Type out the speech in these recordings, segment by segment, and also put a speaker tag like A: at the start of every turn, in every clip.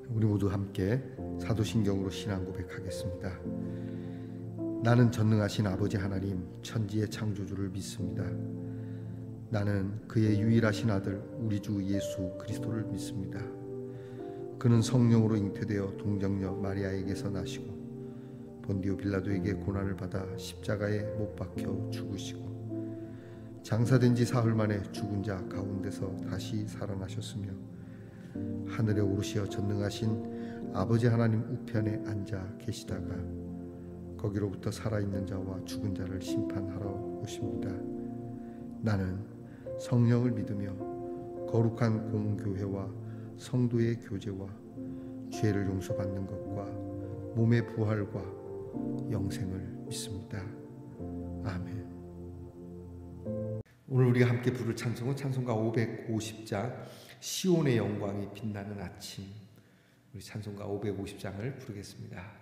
A: 우리 모두 함께 사도신경으로 신앙 고백하겠습니다. 나는 전능하신 아버지 하나님 천지의 창조주를 믿습니다. 나는 그의 유일하신 아들 우리 주 예수 그리스도를 믿습니다. 그는 성령으로 잉태되어 동정녀 마리아에게서 나시고 본디오 빌라도에게 고난을 받아 십자가에 못 박혀 죽으시고 장사된 지 사흘 만에 죽은 자 가운데서 다시 살아나셨으며 하늘에 오르시어 전능하신 아버지 하나님 우편에 앉아 계시다가 거기로부터 살아있는 자와 죽은 자를 심판하러 오십니다. 나는 성령을 믿으며 거룩한 공교회와 성도의 교제와 죄를 용서받는 것과 몸의 부활과 영생을 믿습니다. 아멘. 오늘 우리가 함께 부를 찬송은 찬송가 550장 시온의 영광이 빛나는 아침. 우리 찬송가 550장을 부르겠습니다.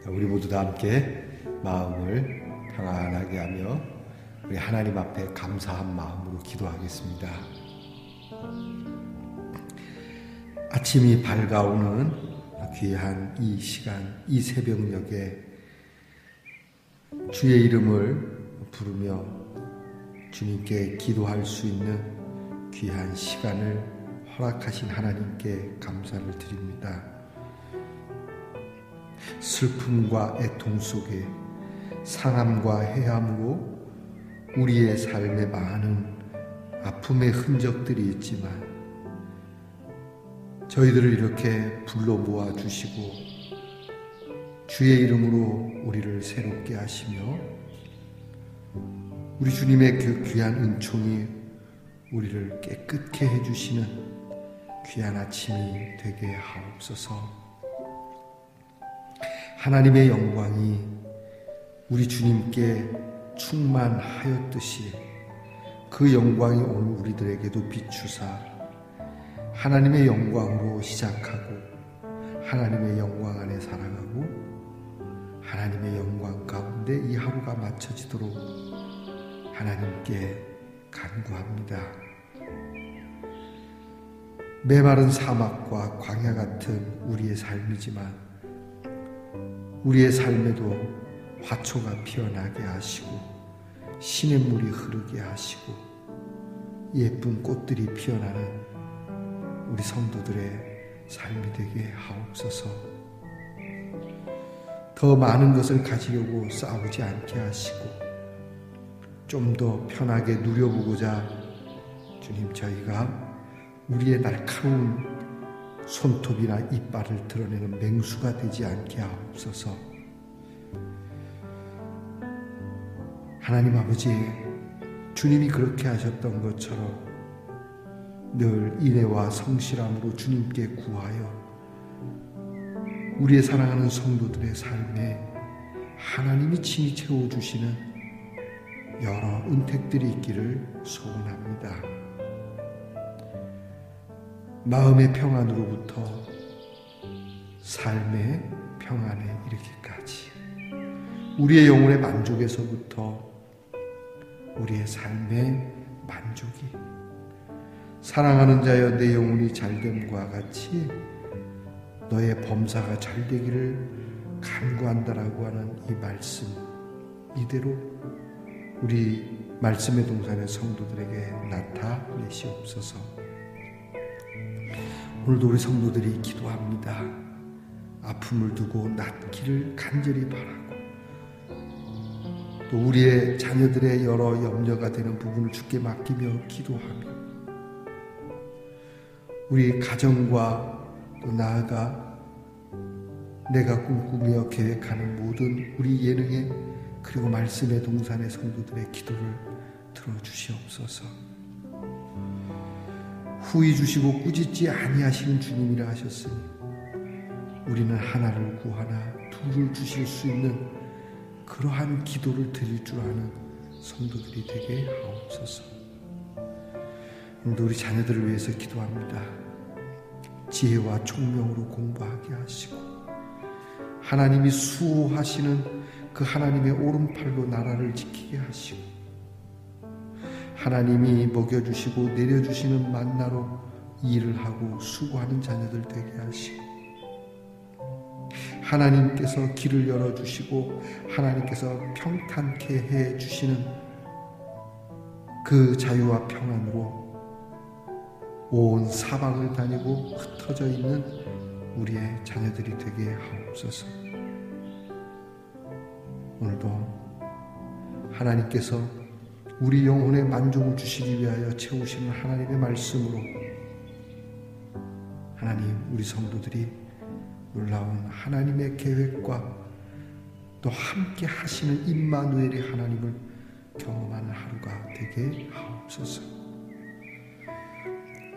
A: 우리 모두 다 함께 마음을 평안하게 하며 우리 하나님 앞에 감사한 마음으로 기도하겠습니다. 아침이 밝아오는 귀한 이 시간, 이 새벽녘에 주의 이름을 부르며 주님께 기도할 수 있는 귀한 시간을 허락하신 하나님께 감사를 드립니다. 슬픔과 애통 속에 상함과 해함으로 우리의 삶에 많은 아픔의 흔적들이 있지만 저희들을 이렇게 불러 모아 주시고 주의 이름으로 우리를 새롭게 하시며 우리 주님의 그 귀한 은총이 우리를 깨끗게 해주시는 귀한 아침이 되게 하옵소서. 하나님의 영광이 우리 주님께 충만하였듯이 그 영광이 오늘 우리들에게도 비추사 하나님의 영광으로 시작하고 하나님의 영광 안에 살아가고 하나님의 영광 가운데 이 하루가 마쳐지도록 하나님께 간구합니다. 메마른 사막과 광야 같은 우리의 삶이지만 우리의 삶에도 화초가 피어나게 하시고 시냇물이 흐르게 하시고 예쁜 꽃들이 피어나는 우리 성도들의 삶이 되게 하옵소서. 더 많은 것을 가지려고 싸우지 않게 하시고 좀 더 편하게 누려보고자 주님 저희가 우리의 날카로운 손톱이나 이빨을 드러내는 맹수가 되지 않게 하옵소서. 하나님 아버지, 주님이 그렇게 하셨던 것처럼 늘 인애와 성실함으로 주님께 구하여 우리의 사랑하는 성도들의 삶에 하나님이 친히 채워주시는 여러 은택들이 있기를 소원합니다. 마음의 평안으로부터 삶의 평안에 이르기까지 우리의 영혼의 만족에서부터 우리의 삶의 만족이 사랑하는 자여 내 영혼이 잘됨과 같이 너의 범사가 잘되기를 간구한다라고 하는 이 말씀 이대로 우리 말씀의 동산의 성도들에게 나타내시옵소서. 오늘도 우리 성도들이 기도합니다. 아픔을 두고 낫기를 간절히 바라고 또 우리의 자녀들의 여러 염려가 되는 부분을 주께 맡기며 기도하며 우리 가정과 또 나아가 내가 꿈꾸며 계획하는 모든 우리 예능의 그리고 말씀의 동산의 성도들의 기도를 들어주시옵소서. 후히 주시고 꾸짖지 아니하시는 주님이라 하셨으니 우리는 하나를 구하나 둘을 주실 수 있는 그러한 기도를 드릴 줄 아는 성도들이 되게 하옵소서. 오늘도 우리 자녀들을 위해서 기도합니다. 지혜와 총명으로 공부하게 하시고 하나님이 수호하시는 그 하나님의 오른팔로 나라를 지키게 하시고 하나님이 먹여주시고 내려주시는 만나로 일을 하고 수고하는 자녀들 되게 하시고 하나님께서 길을 열어주시고 하나님께서 평탄케 해주시는 그 자유와 평안으로 온 사방을 다니고 흩어져 있는 우리의 자녀들이 되게 하옵소서. 오늘도 하나님께서 우리 영혼의 만족을 주시기 위하여 채우시는 하나님의 말씀으로 하나님 우리 성도들이 놀라운 하나님의 계획과 또 함께 하시는 임마누엘의 하나님을 경험하는 하루가 되게 하옵소서.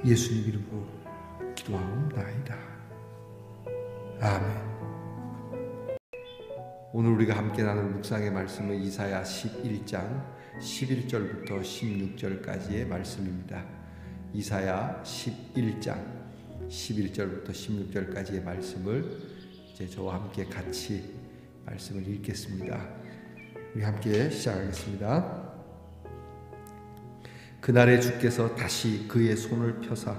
A: 예수님 이름으로 기도하옵나이다. 아멘. 오늘 우리가 함께 나눌 묵상의 말씀은 이사야 11장 11절부터 16절까지의 말씀입니다. 이사야 11장 11절부터 16절까지의 말씀을 이제 저와 함께 같이 말씀을 읽겠습니다. 우리 함께 시작하겠습니다. 그날에 주께서 다시 그의 손을 펴사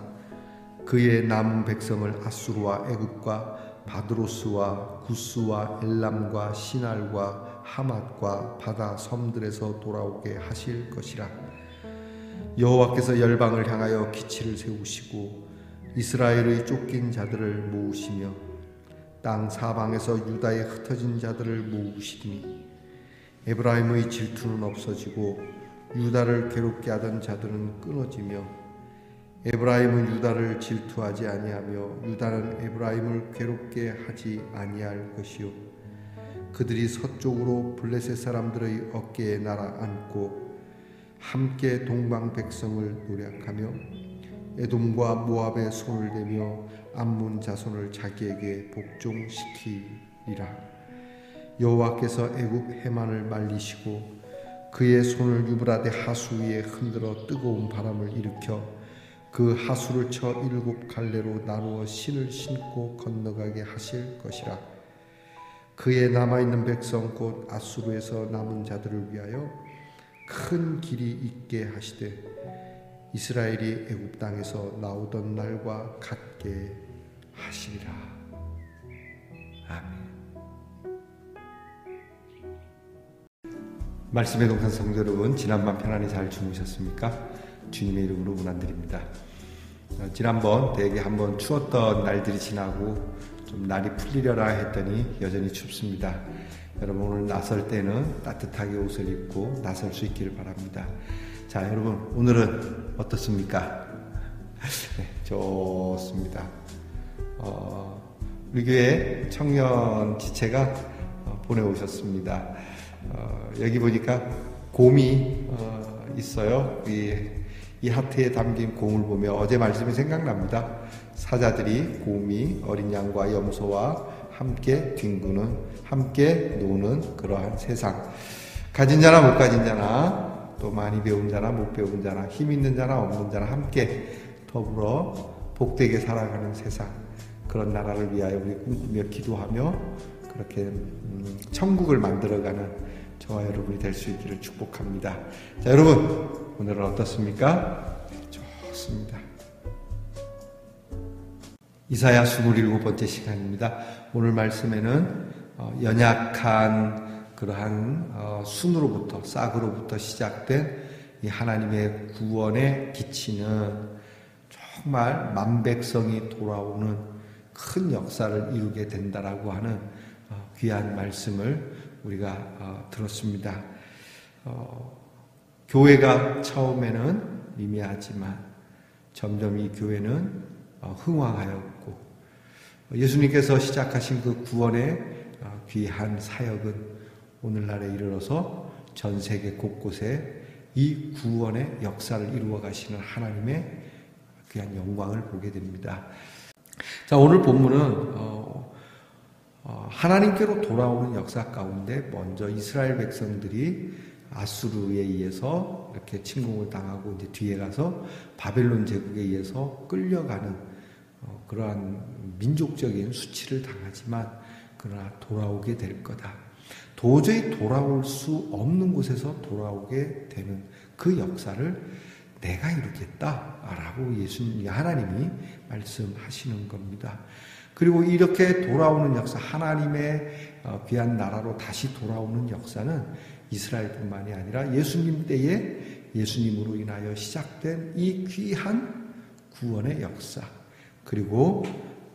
A: 그의 남은 백성을 아수르와 애굽과 바드로스와 구스와 엘람과 시날과 하맛과 바다 섬들에서 돌아오게 하실 것이라. 여호와께서 열방을 향하여 기치를 세우시고 이스라엘의 쫓긴 자들을 모으시며 땅 사방에서 유다의 흩어진 자들을 모으시니 에브라임의 질투는 없어지고 유다를 괴롭게 하던 자들은 끊어지며 에브라임은 유다를 질투하지 아니하며 유다는 에브라임을 괴롭게 하지 아니할 것이요 그들이 서쪽으로 블레셋 사람들의 어깨에 날아앉고 함께 동방 백성을 노략하며 에돔과 모압의 손을 대며 암몬 자손을 자기에게 복종시키리라. 여호와께서 애굽 해만을 말리시고 그의 손을 유브라데 하수 위에 흔들어 뜨거운 바람을 일으켜 그 하수를 쳐 7 갈래로 나누어 신을 신고 건너가게 하실 것이라. 그의 남아있는 백성 곧 아수르에서 남은 자들을 위하여 큰 길이 있게 하시되 이스라엘이 애굽 땅에서 나오던 날과 같게 하시리라. 아멘. 말씀의 동산 성도 여러분, 지난밤 편안히 잘 주무셨습니까? 주님의 이름으로 문안드립니다. 지난번 되게 한번 추웠던 날들이 지나고 좀 날이 풀리려라 했더니 여전히 춥습니다. 여러분, 오늘 나설 때는 따뜻하게 옷을 입고 나설 수 있기를 바랍니다. 자, 여러분, 오늘은 어떻습니까? 네, 좋습니다. 우리 교회 청년 지체가 보내오셨습니다. 여기 보니까 곰이 있어요. 이 하트에 담긴 곰을 보며 어제 말씀이 생각납니다. 사자들이 곰이 어린 양과 염소와 함께 뒹구는, 함께 노는 그러한 세상. 가진 자나 못 가진 자나, 또 많이 배운 자나 못 배운 자나, 힘 있는 자나 없는 자나 함께 더불어 복되게 살아가는 세상. 그런 나라를 위하여 우리 꿈꾸며 기도하며 그렇게 천국을 만들어가는 저와 여러분이 될 수 있기를 축복합니다. 자, 여러분, 오늘은 어떻습니까? 좋습니다. 이사야 27번째 시간입니다. 오늘 말씀에는 연약한 그러한 순으로부터, 싹으로부터 시작된 이 하나님의 구원에 기치는 정말 만백성이 돌아오는 큰 역사를 이루게 된다라고 하는 귀한 말씀을 우리가 들었습니다. 교회가 처음에는 미미하지만 점점 이 교회는 흥왕하였고 예수님께서 시작하신 그 구원의 귀한 사역은 오늘날에 이르러서 전 세계 곳곳에 이 구원의 역사를 이루어 가시는 하나님의 귀한 영광을 보게 됩니다. 자, 오늘 본문은 하나님께로 돌아오는 역사 가운데 먼저 이스라엘 백성들이 아수르에 의해서 이렇게 침공을 당하고 이제 뒤에 가서 바벨론 제국에 의해서 끌려가는 그러한 민족적인 수치를 당하지만 그러나 돌아오게 될 거다. 도저히 돌아올 수 없는 곳에서 돌아오게 되는 그 역사를 내가 이루겠다라고 하나님이 말씀하시는 겁니다. 그리고 이렇게 돌아오는 역사, 하나님의 귀한 나라로 다시 돌아오는 역사는 이스라엘뿐만이 아니라 예수님 때에 예수님으로 인하여 시작된 이 귀한 구원의 역사, 그리고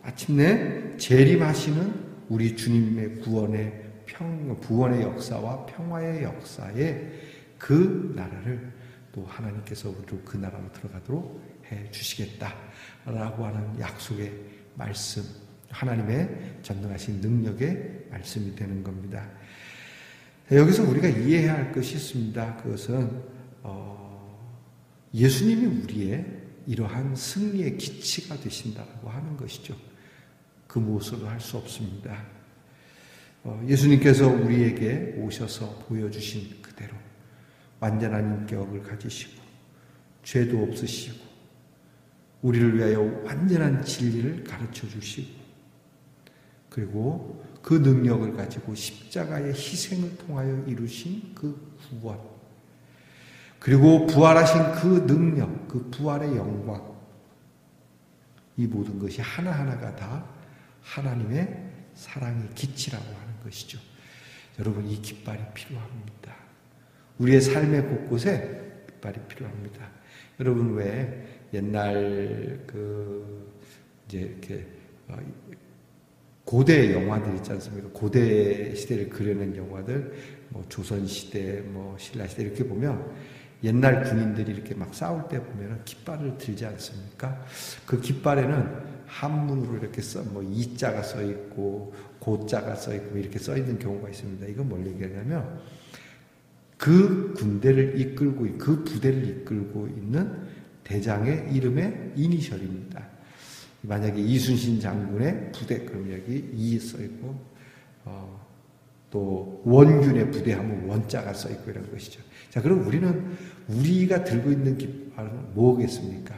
A: 마침내 재림하시는 우리 주님의 구원의 역사와 평화의 역사에 그 나라를 또 하나님께서 우리를 그 나라로 들어가도록 해 주시겠다라고 하는 약속의 말씀, 하나님의 전능하신 능력의 말씀이 되는 겁니다. 여기서 우리가 이해해야 할 것이 있습니다. 그것은 예수님이 우리의 이러한 승리의 기치가 되신다고 하는 것이죠. 그 무엇으로도 할 수 없습니다. 예수님께서 우리에게 오셔서 보여주신 그대로 완전한 인격을 가지시고 죄도 없으시고 우리를 위하여 완전한 진리를 가르쳐 주시고 그리고 그 능력을 가지고 십자가의 희생을 통하여 이루신 그 구원, 그리고 부활하신 그 능력, 그 부활의 영광, 이 모든 것이 하나하나가 다 하나님의 사랑의 기치라고 하는 것이죠. 여러분, 이 깃발이 필요합니다. 우리의 삶의 곳곳에 깃발이 필요합니다. 여러분, 왜 옛날 이제 이렇게 고대 영화들 있지 않습니까? 고대 시대를 그려낸 영화들, 조선 시대, 신라 시대 이렇게 보면 옛날 군인들이 이렇게 막 싸울 때 보면은 깃발을 들지 않습니까? 그 깃발에는 한문으로 이렇게 이자가 써 있고 고자가 써 있고 이렇게 써 있는 경우가 있습니다. 이건 뭘 얘기하냐면 그 군대를 이끌고 그 부대를 이끌고 있는 대장의 이름의 이니셜입니다. 만약에 이순신 장군의 부대, 그럼 여기 이 써 있고 또 원균의 부대하면 원자가 써 있고 이런 것이죠. 자, 그럼 우리는 우리가 들고 있는 깃발은 뭐겠습니까?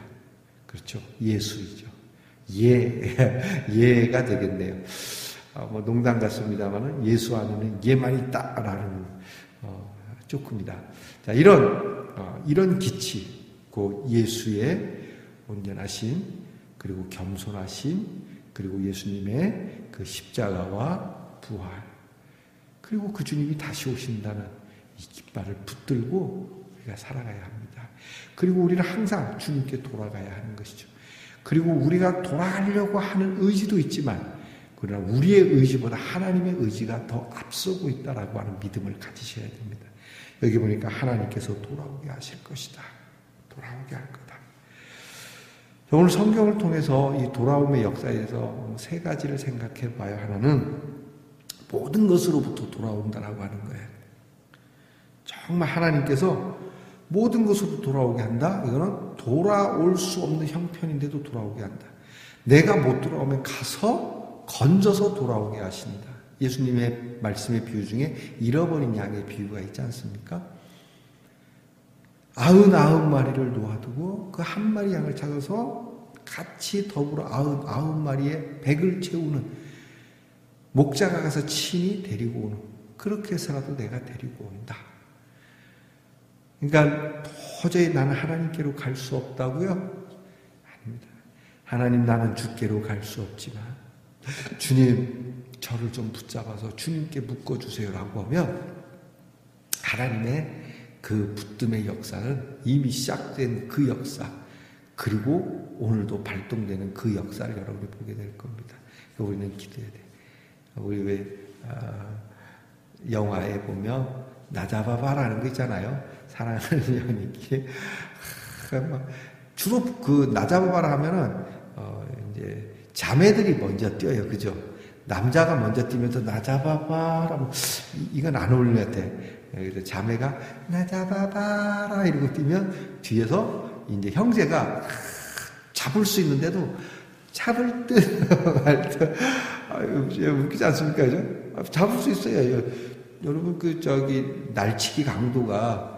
A: 그렇죠. 예수이죠. 예가 되겠네요. 뭐 농담 같습니다만은 예수 안에는 예만 있다라는 조금이다. 자, 이런 기치, 그 예수의 온전하심, 그리고 겸손하심, 그리고 예수님의 그 십자가와 부활, 그리고 그 주님이 다시 오신다는 이 깃발을 붙들고 우리가 살아가야 합니다. 그리고 우리는 항상 주님께 돌아가야 하는 것이죠. 그리고 우리가 돌아가려고 하는 의지도 있지만, 그러나 우리의 의지보다 하나님의 의지가 더 앞서고 있다라고 하는 믿음을 가지셔야 됩니다. 여기 보니까 하나님께서 돌아오게 하실 것이다. 돌아오게 할 거다. 오늘 성경을 통해서 이 돌아옴의 역사에 대해서 세 가지를 생각해 봐야. 하나는 모든 것으로부터 돌아온다라고 하는 거예요. 정말 하나님께서 모든 것으로 돌아오게 한다. 이거는 돌아올 수 없는 형편인데도 돌아오게 한다. 내가 못 돌아오면 가서 건져서 돌아오게 하신다. 예수님의 말씀의 비유 중에 잃어버린 양의 비유가 있지 않습니까? 99마리를 놓아두고 그 한 마리 양을 찾아서 같이 더불어 99마리의 백을 채우는, 목자가 가서 친히 데리고 오는, 그렇게 해서라도 내가 데리고 온다. 그러니까 도저히 나는 하나님께로 갈 수 없다고요? 아닙니다. 하나님, 나는 주께로 갈 수 없지만 주님 저를 좀 붙잡아서 주님께 묶어주세요라고 하면 하나님의 그 붙듦의 역사는 이미 시작된 그 역사, 그리고 오늘도 발동되는 그 역사를 여러분이 보게 될 겁니다. 우리는 기도해야 돼. 우리 왜 영화에 보면 나 잡아봐라는 거 있잖아요. 사랑하는 연인끼리 주로 그 나 잡아봐라 하면은 이제 자매들이 먼저 뛰어요, 그죠? 남자가 먼저 뛰면서 나 잡아봐라, 이건 안 어울리는 것 같아. 그래서 자매가 나 잡아봐라 이러고 뛰면 뒤에서 이제 형제가 잡을 수 있는데도 잡을 듯 말 듯 웃기지 않습니까? 그죠? 잡을 수 있어요. 여러분 날치기 강도가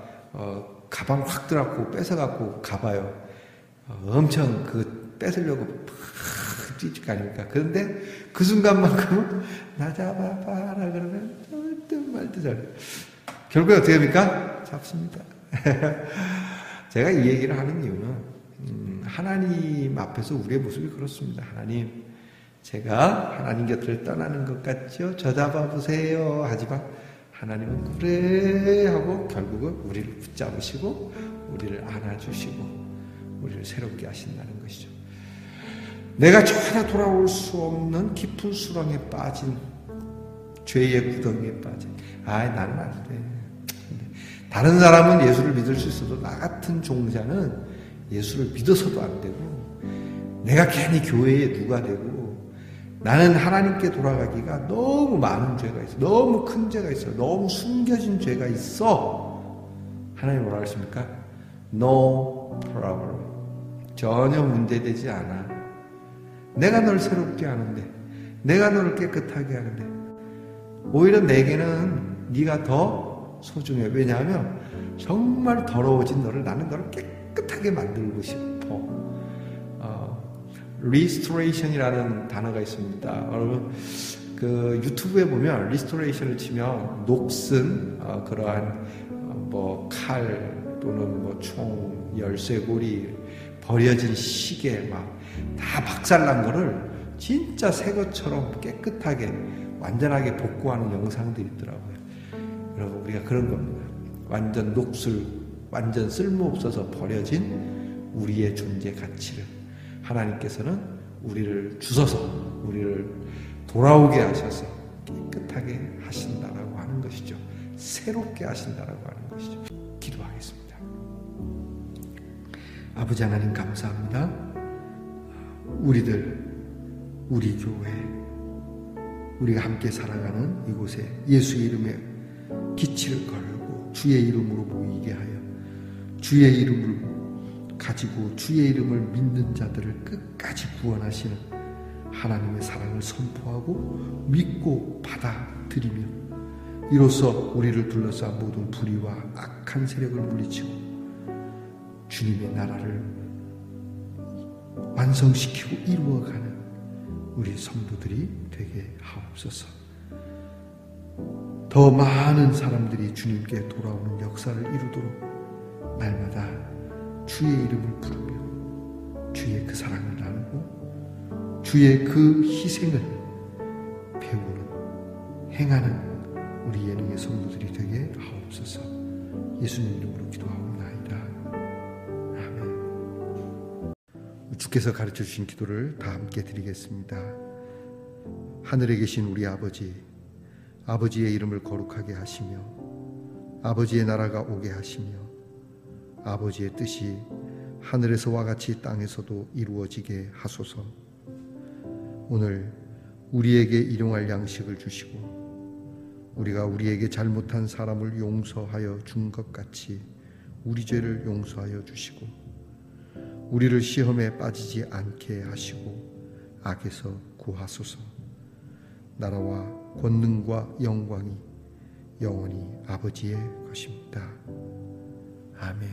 A: 가방 확 들어갖고 뺏어갖고 가봐요. 엄청 뺏으려고 팍 뛰질 거 아닙니까? 그런데 그 순간만큼은 나 잡아봐라 그러면 말도 잘해. 결국에 어떻게 됩니까? 잡습니다. 제가 이 얘기를 하는 이유는 하나님 앞에서 우리의 모습이 그렇습니다. 하나님, 제가 하나님 곁을 떠나는 것 같죠? 저 잡아보세요. 하지만 하나님은 그래 하고 결국은 우리를 붙잡으시고 우리를 안아주시고 우리를 새롭게 하신다는 것이죠. 내가 전혀 돌아올 수 없는 깊은 수렁에 빠진, 죄의 구덩이에 빠진, 나는 안 돼. 다른 사람은 예수를 믿을 수 있어도 나 같은 종자는 예수를 믿어서도 안 되고, 내가 괜히 교회에 누가 되고, 나는 하나님께 돌아가기가 너무 많은 죄가 있어, 너무 큰 죄가 있어, 너무 숨겨진 죄가 있어. 하나님 뭐라 하십니까? No problem. 전혀 문제되지 않아. 내가 널 새롭게 하는데, 내가 너를 깨끗하게 하는데, 오히려 내게는 네가 더 소중해. 왜냐하면 정말 더러워진 나는 너를 깨끗하게 만들고 싶어. restoration이라는 단어가 있습니다. 여러분 그 유튜브에 보면 restoration을 치면 녹슨 그러한 칼 또는 총, 열쇠고리, 버려진 시계 막 다 박살난 거를 진짜 새 것처럼 깨끗하게 완전하게 복구하는 영상들이 있더라고요. 여러분, 우리가 그런 겁니다. 완전 완전 쓸모없어서 버려진 우리의 존재 가치를 하나님께서는 우리를 주셔서 우리를 돌아오게 하셔서 깨끗하게 하신다라고 하는 것이죠. 새롭게 하신다라고 하는 것이죠. 기도하겠습니다. 아버지 하나님, 감사합니다. 우리 교회, 우리가 함께 살아가는 이곳에 예수의 이름에 기치를 걸고 주의 이름으로 모이게 하여 주의 이름을 가지고 주의 이름을 믿는 자들을 끝까지 구원하시는 하나님의 사랑을 선포하고 믿고 받아들이며 이로써 우리를 둘러싼 모든 불의와 악한 세력을 물리치고 주님의 나라를 완성시키고 이루어가는 우리 성도들이 되게 하옵소서. 더 많은 사람들이 주님께 돌아오는 역사를 이루도록 날마다 주의 이름을 부르며 주의 그 사랑을 나누고 주의 그 희생을 배우는 행하는 우리 예능의 성도들이 되게 하옵소서. 예수님 이름으로 기도하옵나이다. 아멘. 주께서 가르쳐 주신 기도를 다 함께 드리겠습니다. 하늘에 계신 우리 아버지, 아버지의 이름을 거룩하게 하시며 아버지의 나라가 오게 하시며 아버지의 뜻이 하늘에서와 같이 땅에서도 이루어지게 하소서. 오늘 우리에게 일용할 양식을 주시고 우리가 우리에게 잘못한 사람을 용서하여 준 것 같이 우리 죄를 용서하여 주시고 우리를 시험에 빠지지 않게 하시고 악에서 구하소서. 나라와 권능과 영광이 영원히 아버지의 것입니다. 아멘.